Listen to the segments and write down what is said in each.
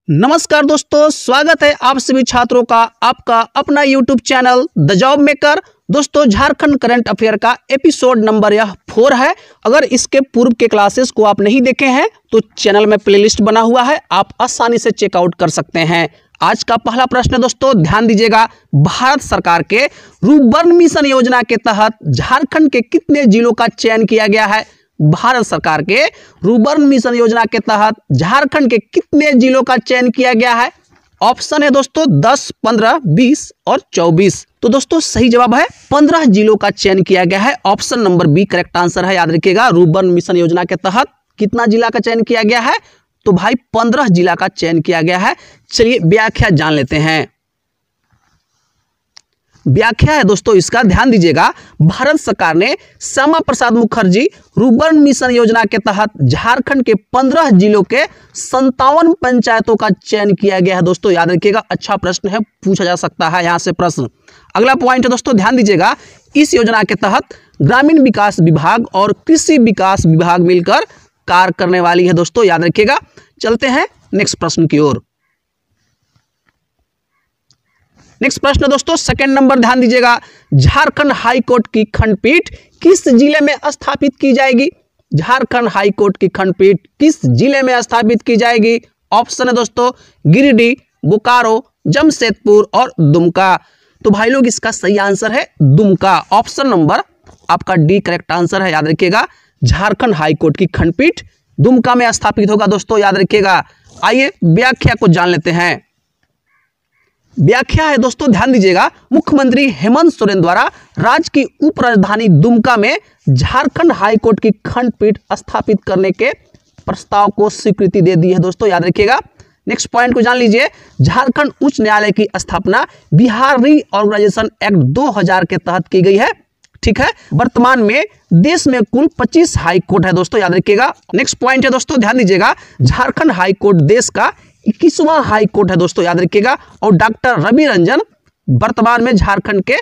नमस्कार दोस्तों, स्वागत है आप सभी छात्रों का आपका अपना YouTube channel the job maker. दोस्तों, झारखंड करंट अफेयर का एपिसोड नंबर यह 4 है। अगर इसके पूर्व के क्लासेस को आप नहीं देखे हैं तो चैनल में प्लेलिस्ट बना हुआ है, आप आसानी से चेकआउट कर सकते हैं। आज का पहला प्रश्न दोस्तों ध्यान दीजिएगा, भारत सरकार के रुर्बन मिशन योजना के तहत झारखंड के कितने जिलों का चयन किया गया है? भारत सरकार के रुर्बन मिशन योजना के तहत झारखंड के कितने जिलों का चयन किया गया है? ऑप्शन है दोस्तों 10, 15, 20 और 24। तो दोस्तों सही जवाब है 15 जिलों का चयन किया गया है। Option number B correct answer है। याद रखिएगा, रुर्बन मिशन योजना के तहत कितना जिला का चयन किया गया है? तो भाई 15 जिला का चयन किया गया है। चलिए व्याख्या जान लेते हैं। व्याख्या है दोस्तों इसका, ध्यान दीजिएगा। भारत सरकार ने श्यामा प्रसाद मुखर्जी रुर्बन मिशन योजना के तहत झारखंड के 15 जिलों के 57 पंचायतों का चयन किया गया है। दोस्तों याद रखिएगा, अच्छा प्रश्न है, पूछा जा सकता है यहां से प्रश्न। अगला पॉइंट है दोस्तों, ध्यान दीजिएगा। इस योजना के तहत ग्रामीण विकास विभाग और कृषि विकास विभाग मिलकर कार्य करने वाली है। दोस्तों याद रखिएगा। चलते हैं नेक्स्ट प्रश्न की ओर। नेक्स्ट प्रश्न दोस्तों सेकंड नंबर, ध्यान दीजिएगा। झारखंड हाई कोर्ट की खंडपीठ किस जिले में स्थापित की जाएगी? झारखंड हाई कोर्ट की खंडपीठ किस जिले में स्थापित की जाएगी? ऑप्शन है दोस्तों गिरिडीह, बोकारो, जमशेदपुर और दुमका। तो भाई लोग इसका सही आंसर है दुमका। ऑप्शन नंबर आपका डी करेक्ट आंसर है। याद रखिएगा, झारखंड हाई कोर्ट की खंडपीठ दुमका में स्थापित होगा। दोस्तों याद रखिएगा। आइए व्याख्या को जान लेते हैं। व्याख्या है दोस्तों, ध्यान दीजिएगा। मुख्यमंत्री हेमंत सोरेन द्वारा राज्य की उप राजधानी दुमका में झारखंड हाई कोर्ट की खंडपीठ स्थापित करने के प्रस्ताव को स्वीकृति दे दी है। दोस्तों याद रखिएगा। नेक्स्ट पॉइंट को जान लीजिए। झारखंड उच्च न्यायालय की स्थापना बिहार रीऑर्गेनाइजेशन एक्ट 2000 के तहत की गई है। ठीक है। वर्तमान में देश में कुल 25 हाई कोर्ट है। दोस्तों याद रखिएगा। नेक्स्ट पॉइंट है दोस्तों, ध्यान दीजिएगा। झारखंड हाई कोर्ट देश का 21वां हाई कोर्ट है। दोस्तों याद रखिएगा। और डॉक्टर रवि रंजन वर्तमान में झारखंड के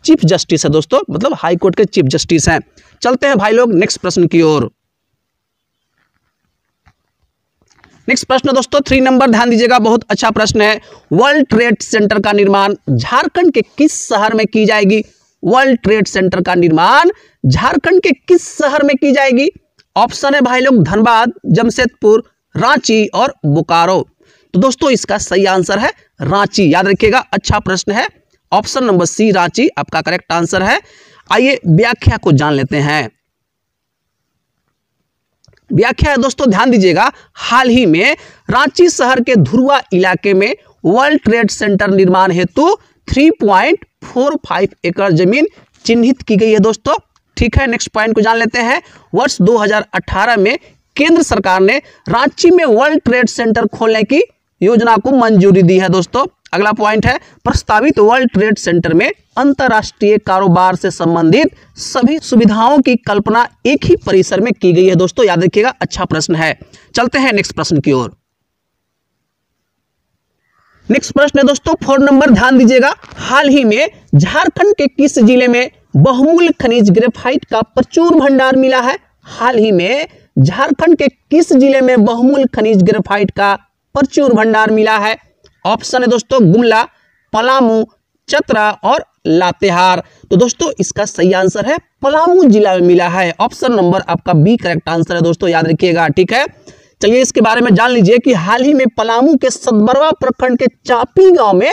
चीफ जस्टिस है। दोस्तों मतलब हाई कोर्ट के चीफ जस्टिस हैं। चलते हैं भाई लोग नेक्स्ट प्रश्न की ओर। नेक्स्ट प्रश्न दोस्तों 3 नंबर, ध्यान दीजिएगा, बहुत अच्छा प्रश्न है। वर्ल्ड ट्रेड सेंटर का निर्माण झारखंड के किस शहर में की जाएगी? वर्ल्ड ट्रेड सेंटर का निर्माण झारखंड के किस शहर में की जाएगी? ऑप्शन है भाई लोग धनबाद, जमशेदपुर, रांची और बोकारो। तो दोस्तों इसका सही आंसर है रांची। याद रखिएगा, अच्छा प्रश्न है। ऑप्शन नंबर सी रांची आपका करेक्ट आंसर है। आइए व्याख्या को जान लेते हैं। व्याख्या है दोस्तों, ध्यान दीजिएगा। हाल ही में रांची शहर के धुरवा इलाके में वर्ल्ड ट्रेड सेंटर निर्माण हेतु 3.45 एकड़ जमीन चिन्हित की गई है। दोस्तों ठीक है। नेक्स्ट पॉइंट को जान लेते हैं। वर्ष 2018 में केंद्र सरकार ने रांची में वर्ल्ड ट्रेड सेंटर खोलने की योजना को मंजूरी दी है। दोस्तों अगला पॉइंट है, प्रस्तावित वर्ल्ड ट्रेड सेंटर में अंतरराष्ट्रीय कारोबार से संबंधित सभी सुविधाओं की कल्पना एक ही परिसर में की गई है। दोस्तों याद रखिएगा, अच्छा प्रश्न है। चलते हैं नेक्स्ट प्रश्न की ओर। नेक्स्ट प्रश्न है दोस्तों 4 नंबर, ध्यान दीजिएगा। हाल ही में झारखंड के किस जिले में बहुमूल्य खनिज ग्रेफाइट का प्रचुर भंडार मिला है? हाल ही में झारखंड के किस जिले में बहुमूल्य खनिज ग्रेफाइट का प्रचुर भंडार मिला है? ऑप्शन है दोस्तों गुमला, पलामू, चतरा और लातेहार। तो दोस्तों इसका सही आंसर है पलामू जिला में मिला है। ऑप्शन नंबर आपका बी करेक्ट आंसर है। दोस्तों याद रखिएगा। ठीक है। चलिए इसके बारे में जान लीजिए कि हाल ही में पलामू के सतबरवा प्रखंड के चापी गांव में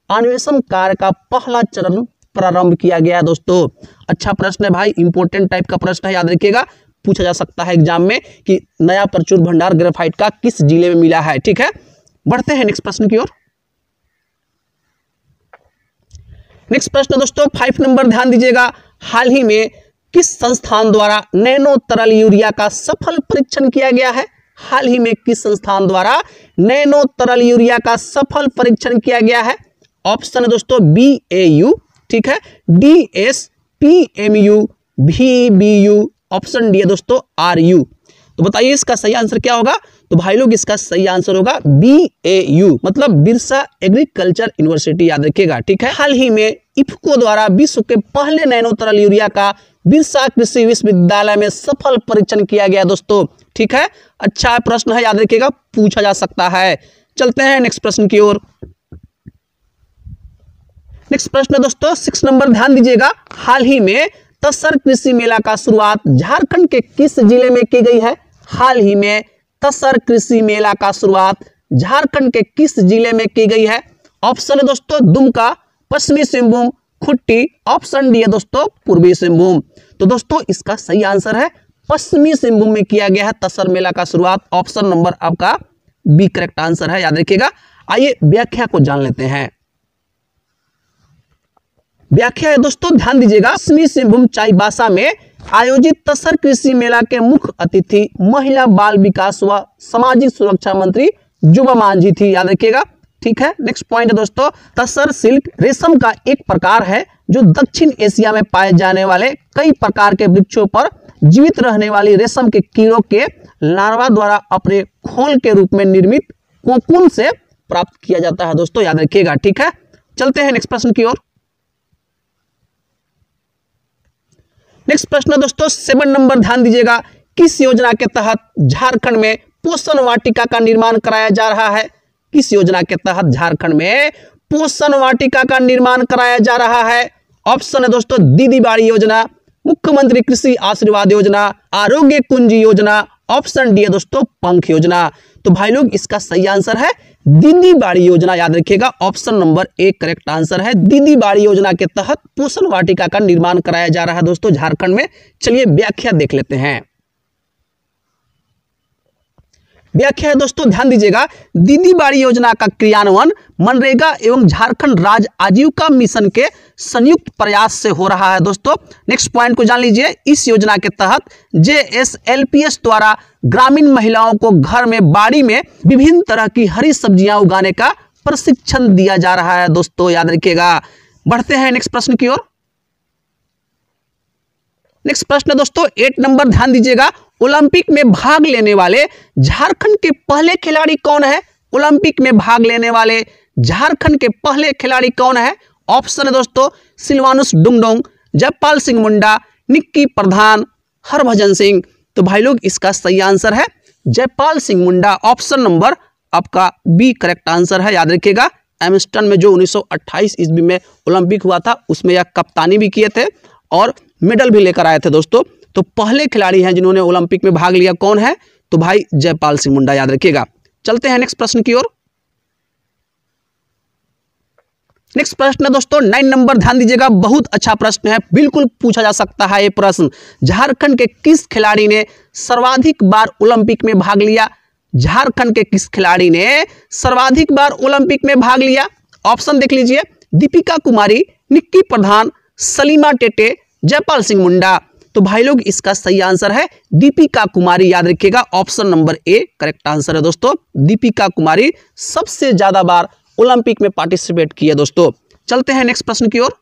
अन्वेषण कार्य का पहला चरण प्रारंभ किया गया है। दोस्तों अच्छा प्रश्न है भाई, इंपॉर्टेंट टाइप का प्रश्न है। याद रखिएगा, पूछा जा सकता है एग्जाम में कि नया प्रचुर भंडार ग्रेफाइट का किस जिले में मिला है। ठीक है। बढ़ते हैं नेक्स्ट प्रश्न की ओर। नेक्स्ट प्रश्न दोस्तों 5 नंबर, ध्यान दीजिएगा। हाल ही में किस संस्थान द्वारा नैनो तरल यूरिया का सफल परीक्षण किया गया है? हाल ही में किस संस्थान द्वारा नैनो तरल यूरिया का सफल परीक्षण किया गया है? ऑप्शन है दोस्तों BAU, ठीक है, DSPMU, VBU, ऑप्शन डी है दोस्तों RU। तो बताइए इसका सही आंसर क्या होगा? तो भाई लोग इसका सही आंसर होगा BAU, मतलब बिरसा एग्रीकल्चर यूनिवर्सिटी। याद रखिएगा। ठीक है। हाल ही में इफ्को द्वारा विश्व के पहले नैनो तरल यूरिया का बिरसा कृषि विश्वविद्यालय में सफल परीक्षण किया गया। दोस्तों ठीक है, अच्छा प्रश्न है, याद रखिएगा, पूछा जा सकता है। चलते हैं नेक्स्ट प्रश्न की ओर। नेक्स्ट प्रश्न दोस्तों 6 नंबर, ध्यान दीजिएगा। हाल ही में तसर कृषि मेला का शुरुआत झारखंड के किस जिले में की गई है? हाल ही में तसर कृषि मेला का शुरुआत झारखंड के किस जिले में की गई है? ऑप्शन है दोस्तों दुमका, पश्चिमी सिंहभूम, खुट्टी। ऑप्शन डी है दोस्तों पूर्वी सिंहभूम। तो दोस्तों इसका सही आंसर है पश्चिमी सिंहभूम में किया गया है तसर मेला का शुरुआत। ऑप्शन नंबर आपका बी करेक्ट आंसर है, याद रखिएगा। आइए व्याख्या को जान लेते हैं। व्याख्या है दोस्तों, ध्यान दीजिएगा। पश्चिमी सिंहभूम चाईबासा में आयोजित तसर कृषि मेला के मुख्य अतिथि महिला बाल विकास व सामाजिक सुरक्षा मंत्री जुबा मांझी थी, याद रखिएगा। ठीक है, नेक्स्ट पॉइंट है दोस्तों, तसर सिल्क रेशम का एक प्रकार है जो दक्षिण एशिया में पाए जाने वाले कई प्रकार के वृक्षों पर जीवित रहने वाली रेशम के कीड़ों के लार्वा द्वारा अपने खोल के रूप में निर्मित कोकून से प्राप्त किया जाता है दोस्तों, याद रखिएगा। ठीक है, चलते हैं नेक्स्ट प्रश्न की ओर। नेक्स्ट प्रश्न दोस्तों 7 नंबर, ध्यान दीजिएगा। किस योजना के तहत झारखंड में पोषण वाटिका का निर्माण कराया जा रहा है? किस योजना के तहत झारखंड में पोषण वाटिका का निर्माण कराया जा रहा है? ऑप्शन है दोस्तों दीदी बाड़ी योजना, मुख्यमंत्री कृषि आशीर्वाद योजना, आरोग्य कुंज योजना। ऑप्शन डी है दोस्तों पंख योजना। तो भाई लोग इसका सही आंसर है दीदी बाड़ी योजना, याद रखिएगा। ऑप्शन नंबर 1 करेक्ट आंसर है। दीदी बाड़ी योजना के तहत पोषण वाटिका का निर्माण कराया जा रहा है दोस्तों झारखंड में। चलिए व्याख्या देख लेते हैं। व्याख्या है दोस्तों, ध्यान दीजिएगा। दीदी बाड़ी योजना का क्रियान्वयन मनरेगा एवं झारखंड राज्य आजीविका मिशन के संयुक्त प्रयास से हो रहा है दोस्तों। नेक्स्ट पॉइंट को जान लीजिए। इस योजना के तहत JSLPS द्वारा ग्रामीण महिलाओं को घर में बाड़ी में विभिन्न तरह की हरी सब्जियां उगाने का प्रशिक्षण दिया जा रहा है दोस्तों, याद रखिएगा। बढ़ते हैं नेक्स्ट प्रश्न की ओर। नेक्स्ट प्रश्न दोस्तों 8 नंबर, ध्यान दीजिएगा। ओलंपिक में भाग लेने वाले झारखंड के पहले खिलाड़ी कौन है? ओलंपिक में भाग लेने वाले झारखंड के पहले खिलाड़ी कौन है? ऑप्शन है दोस्तों सिलवानुस डुंगडोंग, जयपाल सिंह मुंडा, निक्की प्रधान, हरभजन सिंह। तो भाई लोग इसका सही आंसर है जयपाल सिंह मुंडा। ऑप्शन नंबर आपका बी करेक्ट आंसर है, याद रखिएगा। एम्स्टर्डम में जो 1928 ईस्वी में ओलंपिक हुआ था उसमें यह कप्तानी भी किए थे और मेडल भी लेकर आए थे दोस्तों। तो पहले खिलाड़ी हैं जिन्होंने ओलंपिक में भाग लिया, कौन है? तो भाई जयपाल सिंह मुंडा, याद रखिएगा। चलते हैं नेक्स्ट प्रश्न की ओर। नेक्स्ट प्रश्न दोस्तों 9 नंबर, ध्यान दीजिएगा। बहुत अच्छा प्रश्न है, बिल्कुल पूछा जा सकता है ये प्रश्न। झारखंड के किस खिलाड़ी ने सर्वाधिक बार ओलंपिक में भाग लिया? झारखंड के किस खिलाड़ी ने सर्वाधिक बार ओलंपिक में भाग लिया? ऑप्शन देख लीजिए। दीपिका कुमारी, निक्की प्रधान, सलीमा टेटे, जयपाल सिंह मुंडा। तो भाई लोग इसका सही आंसर है दीपिका कुमारी, याद रखिएगा। Option number A correct answer है दोस्तों। दीपिका कुमारी सबसे ज्यादा बार ओलंपिक में पार्टिसिपेट की है दोस्तों। चलते हैं नेक्स्ट प्रश्न की ओर।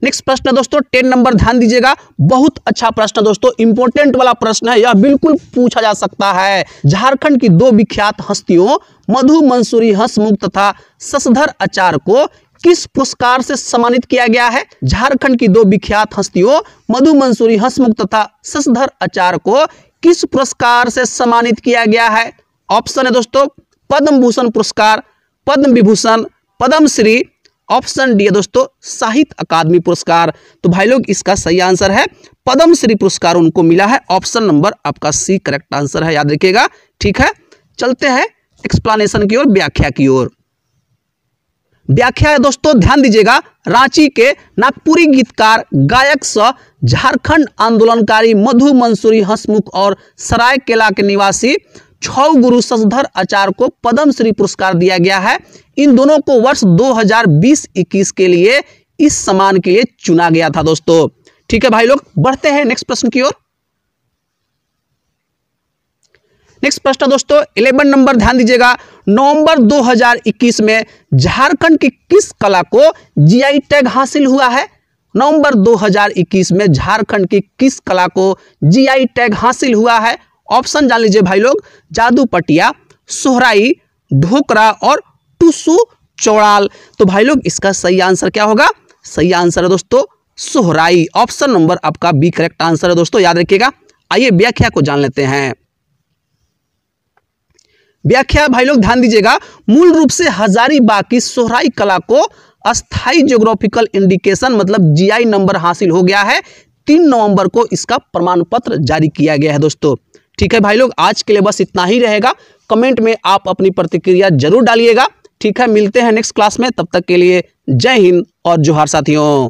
नेक्स्ट प्रश्न दोस्तों 10 नंबर, ध्यान दीजिएगा। बहुत अच्छा प्रश्न दोस्तों, इंपॉर्टेंट वाला प्रश्न है, यह बिल्कुल पूछा जा सकता है। झारखंड की 2 विख्यात हस्तियों मधु मंसूरी हंसमुख तथा शशधर आचार्य को किस पुरस्कार से सम्मानित किया गया है? झारखंड की 2 विख्यात हस्तियों मधु मंसूरी हंसमुख तथा शशधर आचार्य को किस पुरस्कार से सम्मानित किया गया है? ऑप्शन है दोस्तों पद्म भूषण पुरस्कार, पद्म विभूषण, पद्मश्री। ऑप्शन डी है दोस्तों साहित्य अकादमी पुरस्कार। तो भाई लोग इसका सही आंसर है पद्मश्री पुरस्कार उनको मिला है। ऑप्शन नंबर आपका सी करेक्ट आंसर है, याद रखिएगा। ठीक है, चलते हैं एक्सप्लेनेशन की ओर, व्याख्या की ओर। व्याख्या है दोस्तों, ध्यान दीजिएगा। रांची के नागपुरी गीतकार गायक सह झारखंड आंदोलनकारी मधु मंसूरी हंसमुख और सरायकेला के निवासी छौ गुरु शशधर आचार्य को पद्मश्री पुरस्कार दिया गया है। इन दोनों को वर्ष 2020-21 के लिए इस सम्मान के लिए चुना गया था दोस्तों। ठीक है भाई लोग, बढ़ते हैं नेक्स्ट प्रश्न की ओर। नेक्स्ट प्रश्न दोस्तों 11 नंबर, ध्यान दीजिएगा। नवंबर 2021 में झारखंड की किस कला को जीआई टैग हासिल हुआ है? नवंबर 2021 में झारखंड की किस कला को जीआई टैग हासिल हुआ है? ऑप्शन जान लीजिए भाई लोग। जादू पटिया, सोहराई, ढोकरा और टुसु चौड़ाल। तो भाई लोग इसका सही आंसर क्या होगा? सही आंसर है दोस्तों सोहराई। ऑप्शन नंबर आपका बी करेक्ट आंसर है दोस्तों, याद रखिएगा। आइए व्याख्या को जान लेते हैं। व्याख्या भाई लोग ध्यान दीजिएगा, मूल रूप से हजारीबाग की सोहराई कला को अस्थाई ज्योग्राफिकल इंडिकेशन मतलब जीआई नंबर हासिल हो गया है। 3 नवंबर को इसका प्रमाण पत्र जारी किया गया है दोस्तों। ठीक है भाई लोग, आज के लिए बस इतना ही रहेगा। कमेंट में आप अपनी प्रतिक्रिया जरूर डालिएगा। ठीक है, मिलते हैं नेक्स्ट क्लास में, तब तक के लिए जय हिंद और जोहार साथियों।